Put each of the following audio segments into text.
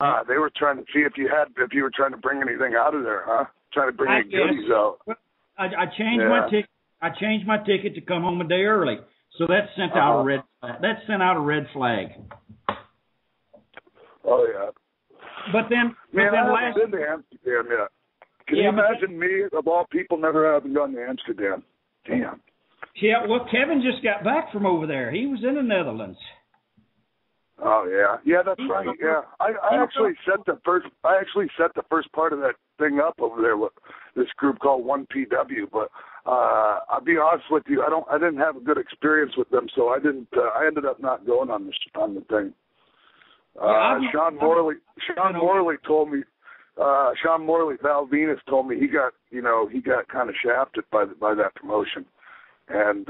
They were trying to see if you were trying to bring anything out of there, huh? Trying to bring any goodies out. I changed my ticket. I changed my ticket to come home a day early, so that sent out a red. That sent out a red flag. Oh yeah. But then, man, I haven't been to Amsterdam yet. Can you imagine me, of all people, never having gone to Amsterdam? Damn. Yeah, well, Kevin just got back from over there. He was in the Netherlands. Oh yeah, that's right. Yeah, I actually set the first part of that thing up over there with this group called 1PW. But I'll be honest with you, I didn't have a good experience with them, so I didn't. I ended up not going on the thing. Sean Morley told me. Sean Morley, Val Venus told me he got kind of shafted by that promotion, and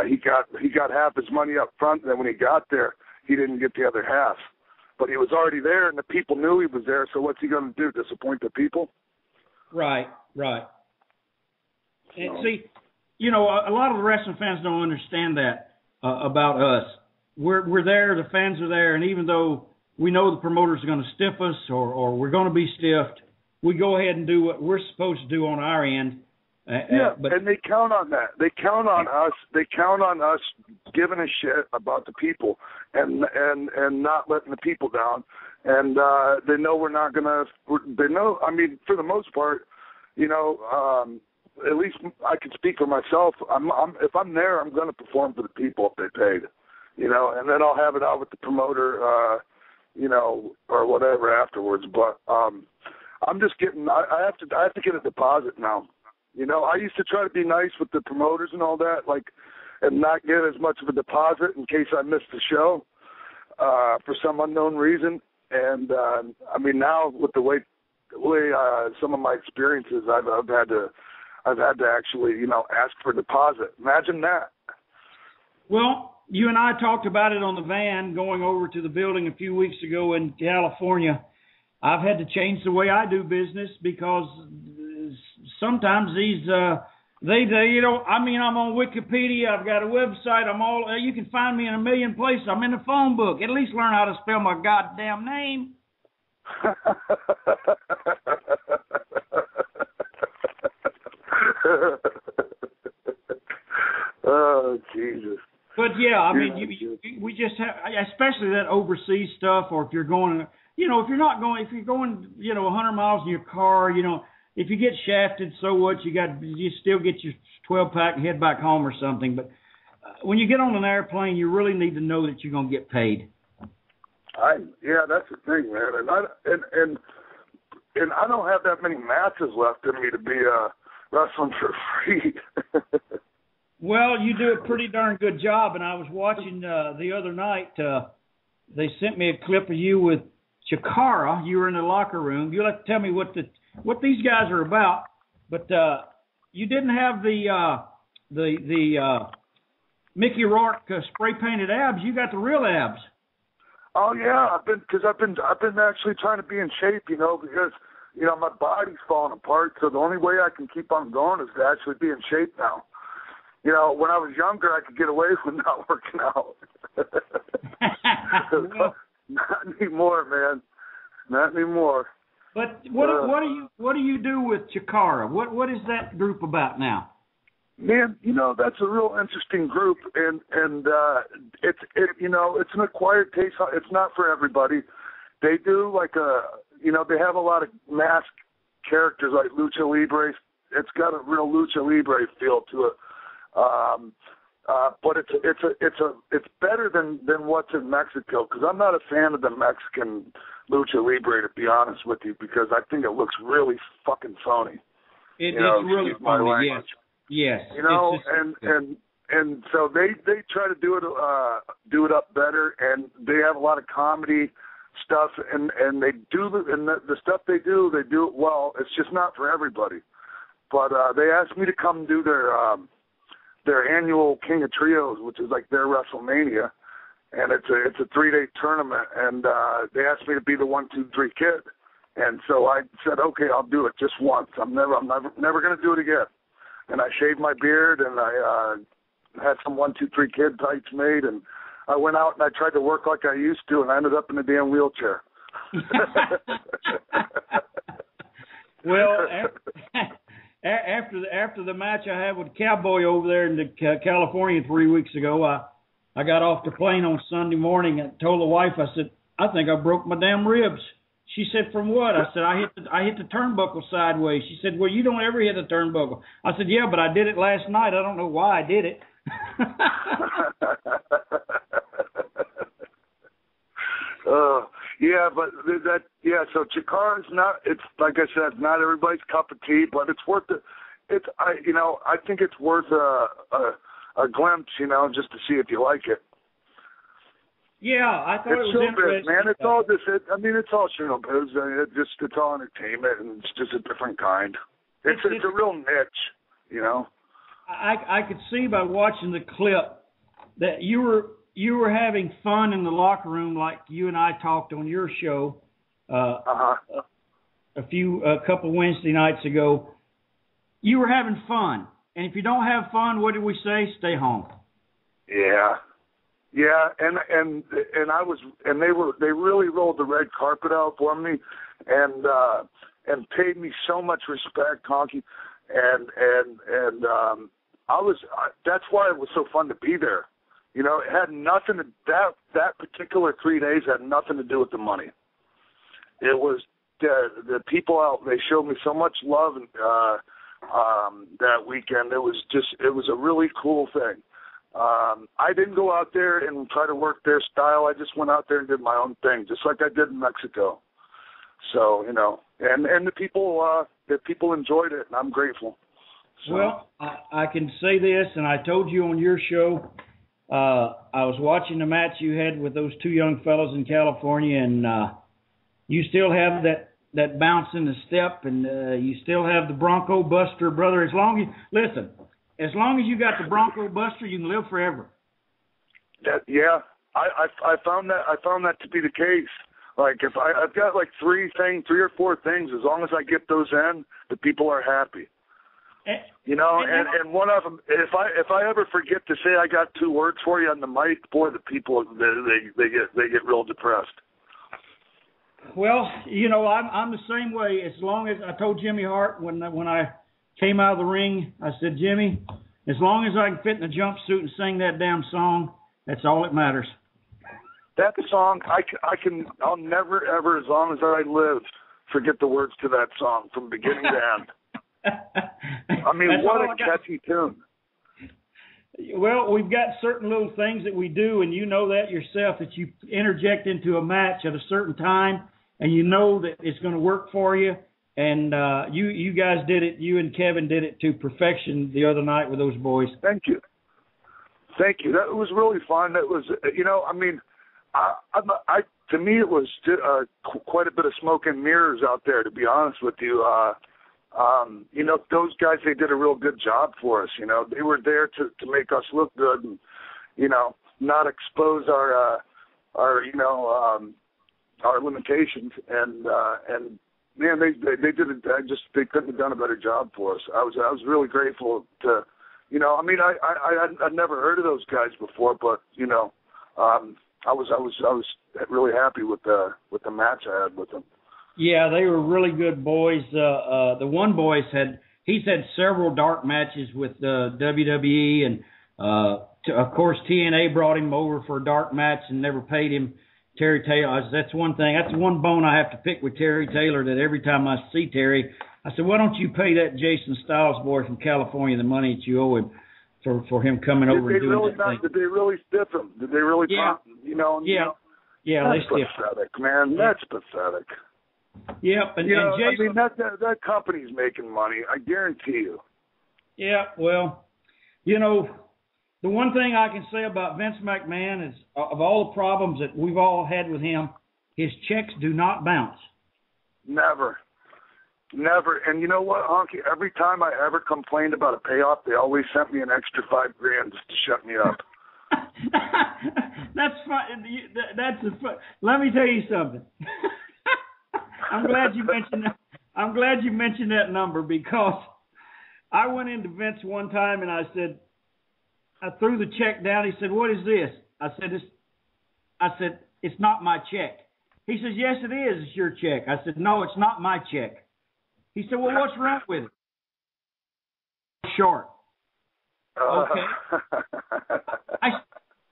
he got half his money up front. And then when he got there, he didn't get the other half. But he was already there, and the people knew he was there. So what's he going to do? Disappoint the people? Right. And see, a lot of the wrestling fans don't understand that about us. We're there, the fans are there, and even though we know the promoters are going to stiff us or we're going to be stiffed, we go ahead and do what we're supposed to do on our end. But and they count on that. They count on us. They count on us giving a shit about the people and not letting the people down. And they know we're not going to. They know. I mean, for the most part, at least I can speak for myself. If I'm there, I'm going to perform for the people if they paid. And then I'll have it out with the promoter, or whatever afterwards. But I'm just getting. I have to get a deposit now. I used to try to be nice with the promoters and all that, and not get as much of a deposit in case I missed the show for some unknown reason. And I mean, now with the way some of my experiences, I've had to actually ask for a deposit. Imagine that. Well, you and I talked about it on the van going over to the building a few weeks ago in California. I've had to change the way I do business because sometimes these I'm on Wikipedia, I've got a website, you can find me in a million places. I'm in the phone book. At least learn how to spell my goddamn name. Oh, Jesus. But yeah, I mean, we just have, especially that overseas stuff, or if you're going, if you're going, 100 miles in your car, if you get shafted, so what? You still get your 12-pack and head back home or something. But when you get on an airplane, you really need to know that you're going to get paid. That's the thing, man. And I don't have that many matches left in me to be wrestling for free. Well, you do a pretty darn good job, and I was watching the other night. They sent me a clip of you with Chikara. You were in the locker room. You'll have to tell me what these guys are about. But you didn't have the Mickey Rourke spray painted abs. You got the real abs. Oh yeah, I've been actually trying to be in shape, because my body's falling apart. So the only way I can keep on going is to actually be in shape now. When I was younger, I could get away with not working out. Well, not anymore, man. Not anymore. But what do you do with Chikara? What is that group about now? Man, that's a real interesting group, and it's an acquired taste. It's not for everybody. They do they have a lot of masked characters like Lucha Libre. It's got a real Lucha Libre feel to it. But it's better than what's in Mexico, because I'm not a fan of the Mexican Lucha Libre, to be honest with you, because I think it looks really fucking phony. It's really phony, yes. And so they try to do it up better, and they have a lot of comedy stuff, and they do the stuff they do it well. It's just not for everybody. But they asked me to come do their annual King of Trios, which is like their WrestleMania, and it's a 3-day tournament, and they asked me to be the 1, 2, 3 kid, and so I said, okay, I'll do it just once. I'm never going to do it again. And I shaved my beard, and I had some 1, 2, 3 kid tights made, and I went out and I tried to work like I used to, and I ended up in a damn wheelchair. Well, after the match I had with Cowboy over there in California 3 weeks ago, I got off the plane on Sunday morning and told the wife, I said, I think I broke my damn ribs. She said, from what? I said, I hit the turnbuckle sideways. She said, well, you don't ever hit a turnbuckle. I said, yeah, but I did it last night. I don't know why I did it. Yeah, but so Chikara's not, it's like I said, not everybody's cup of tea, but it's worth it. I think it's worth a glimpse, just to see if you like it. Yeah, I thought it was showbiz, man. It's all it's all showbiz. It's all entertainment, and it's just a different kind. It's a real niche, I could see by watching the clip that you were having fun in the locker room, like you and I talked on your show a couple Wednesday nights ago. You were having fun, and if you don't have fun, what did we say? Stay home. Yeah. Yeah, and they really rolled the red carpet out for me, and paid me so much respect, Honky, and that's why it was so fun to be there. It had nothing to that particular 3 days had nothing to do with the money. It was the people out. They showed me so much love that weekend. It was a really cool thing. I didn't go out there and try to work their style. I just went out there and did my own thing, just like I did in Mexico. So, and the people enjoyed it, and I'm grateful. So. Well, I can say this, and I told you on your show, I was watching the match you had with those two young fellows in California, and you still have that bounce in the step, and you still have the Bronco Buster, brother. As long as you got the Bronco Buster, you can live forever. I found that to be the case. Like if I've got like three or four things, as long as I get those in, the people are happy. And one of them, if I ever forget to say I got 2 words for you on the mic, boy, the people they get real depressed. Well, I'm the same way. As long as I told Jimmy Hart when I came out of the ring, I said, Jimmy, as long as I can fit in a jumpsuit and sing that damn song, that's all that matters. That song, I'll never ever, as long as I live, forget the words to that song from beginning to end. I mean, what a catchy tune. Well, we've got certain little things that we do, and you know that yourself, that you interject into a match at a certain time, and you know that it's going to work for you. And you guys did it. You and Kevin did it to perfection the other night with those boys. Thank you. That was really fun. That was, to me, it was quite a bit of smoke and mirrors out there, to be honest with you. Those guys, they did a real good job for us. They were there to make us look good and, not expose our limitations. And man, they did it. They couldn't have done a better job for us. I was really grateful to, I'd never heard of those guys before, but I was really happy with the match I had with them. Yeah, they were really good boys. The one boys he's had several dark matches with WWE, and of course TNA brought him over for a dark match and never paid him. Terry Taylor, that's one thing. That's one bone I have to pick with Terry Taylor, that every time I see Terry, I said, why don't you pay that Jason Styles boy from California the money that you owe him for him coming over and doing that thing? Did they really stiff him? Did they really pop him? Yeah, that's they pathetic, man. That's pathetic. Yep, and Jason, that company's making money, I guarantee you. Yeah, well, the one thing I can say about Vince McMahon is, of all the problems that we've all had with him, his checks do not bounce. Never. And you know what, Honky? Every time I ever complained about a payoff, they always sent me an extra $5,000 just to shut me up. That's fun. Let me tell you something. I'm glad you mentioned that number, because I went into Vince one time and I said, I threw the check down. He said, what is this? I said, it's not my check. He says, yes, it is. It's your check. I said, no, it's not my check. He said, well, what's wrong with it? Short. Okay.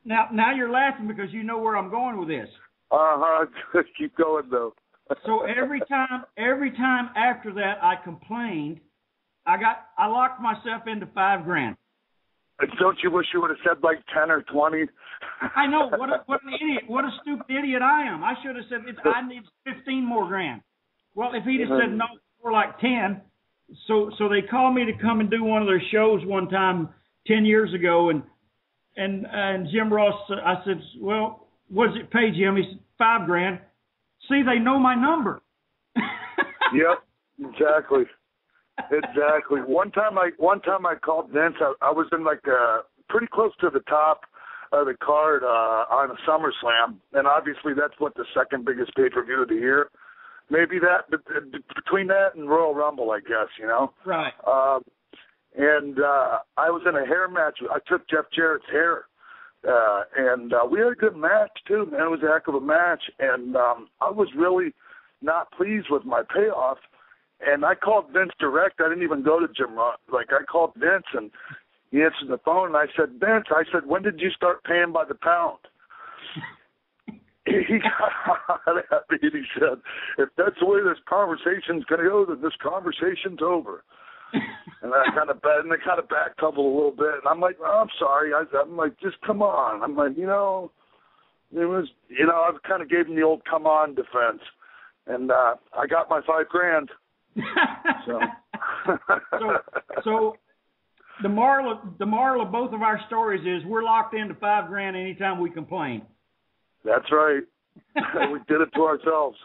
Now you're laughing because you know where I'm going with this. Keep going though. So every time after that I complained, I locked myself into $5,000. Don't you wish you would have said like 10 or 20? I know. What an idiot. What a stupid idiot I am. I should have said I need 15 more grand. Well, if he'd have said no, more like 10. So they called me to come and do one of their shows one time 10 years ago, and Jim Ross, I said, well, what does it pay, Jim? He said, $5,000. See, they know my number. Yep, exactly. Exactly. One time I called Vince. I was in like pretty close to the top of the card on a SummerSlam, and obviously that's what the second biggest pay-per-view of the year. Maybe that between that and Royal Rumble, I guess, you know. Right. And I was in a hair match. I took Jeff Jarrett's hair, and we had a good match too. Man, it was a heck of a match, and I was really not pleased with my payoff. And I called Vince direct. I didn't even go to Jim Ross. Like, I called Vince, and he answered the phone, and I said, Vince, when did you start paying by the pound? He got happy, and he said, if that's the way this conversation's going to go, then this conversation's over. And I kind of backpedaled a little bit, and I'm like, oh, I'm sorry. I'm like, just come on. I'm like, it was, I kind of gave him the old come on defense, and I got my $5,000. So the moral of both of our stories is we're locked into $5,000 anytime we complain. That's right. We did it to ourselves.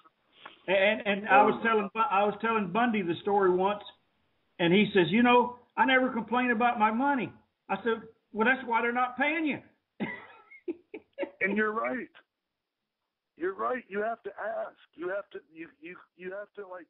And I was telling Bundy the story once, and he says, I never complain about my money. I said, well, that's why they're not paying you. And you're right. You're right. You have to ask. You have to like.